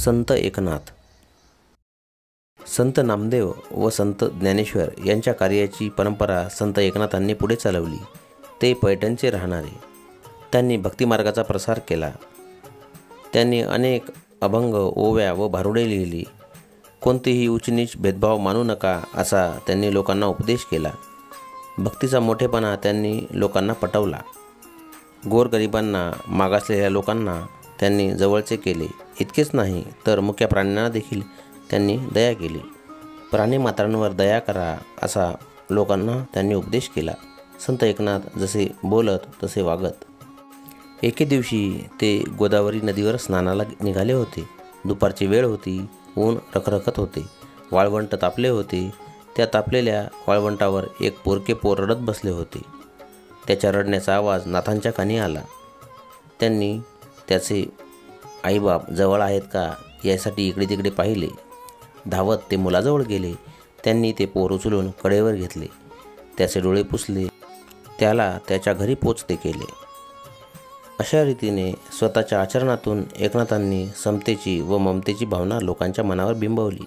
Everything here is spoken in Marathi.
संत एकनाथ. संत नामदेव व संत ज्ञानेश्वर यांच्या कार्याची परंपरा संत एकनाथांनी पुढे चालवली. ते पैठणचे राहणारे. त्यांनी भक्तिमार्गाचा प्रसार केला. त्यांनी अनेक अभंग, ओव्या व भारुडे लिहिली. कोणतेही उच्चनीच भेदभाव मानू नका असा त्यांनी लोकांना उपदेश केला. भक्तीचा मोठेपणा त्यांनी लोकांना पटवला. गोरगरिबांना, मागासलेल्या लोकांना त्यांनी जवळचे केले. इतकेच नाही तर मुक्या प्राण्यांना देखील त्यांनी दया केली. प्राणीमात्रांवर दया करा असा लोकांना त्यांनी उपदेश केला. संत एकनाथ जसे बोलत तसे वागत. एके दिवशी ते गोदावरी नदीवर स्नानाला निघाले होते. दुपारची वेळ होती. ऊन रखरखत होते. वाळवंट तापले होते. त्या तापलेल्या वाळवंटावर एक पोरके पोर रडत बसले होते. त्याच्या रडण्याचा आवाज नाथांच्या कानी आला. त्यांनी त्याचे आईबाप जवळ आहेत का यासाठी इकडे तिकडे पाहिले. धावत ते मुलाजवळ गेले. त्यांनी ते पोर उचलून कडेवर घेतले. त्याचे डोळे पुसले. त्याला त्याच्या घरी पोचते केले. अशा रीतीने स्वतःच्या आचरणातून एकनाथांनी समतेची व ममतेची भावना लोकांच्या मनावर बिंबवली.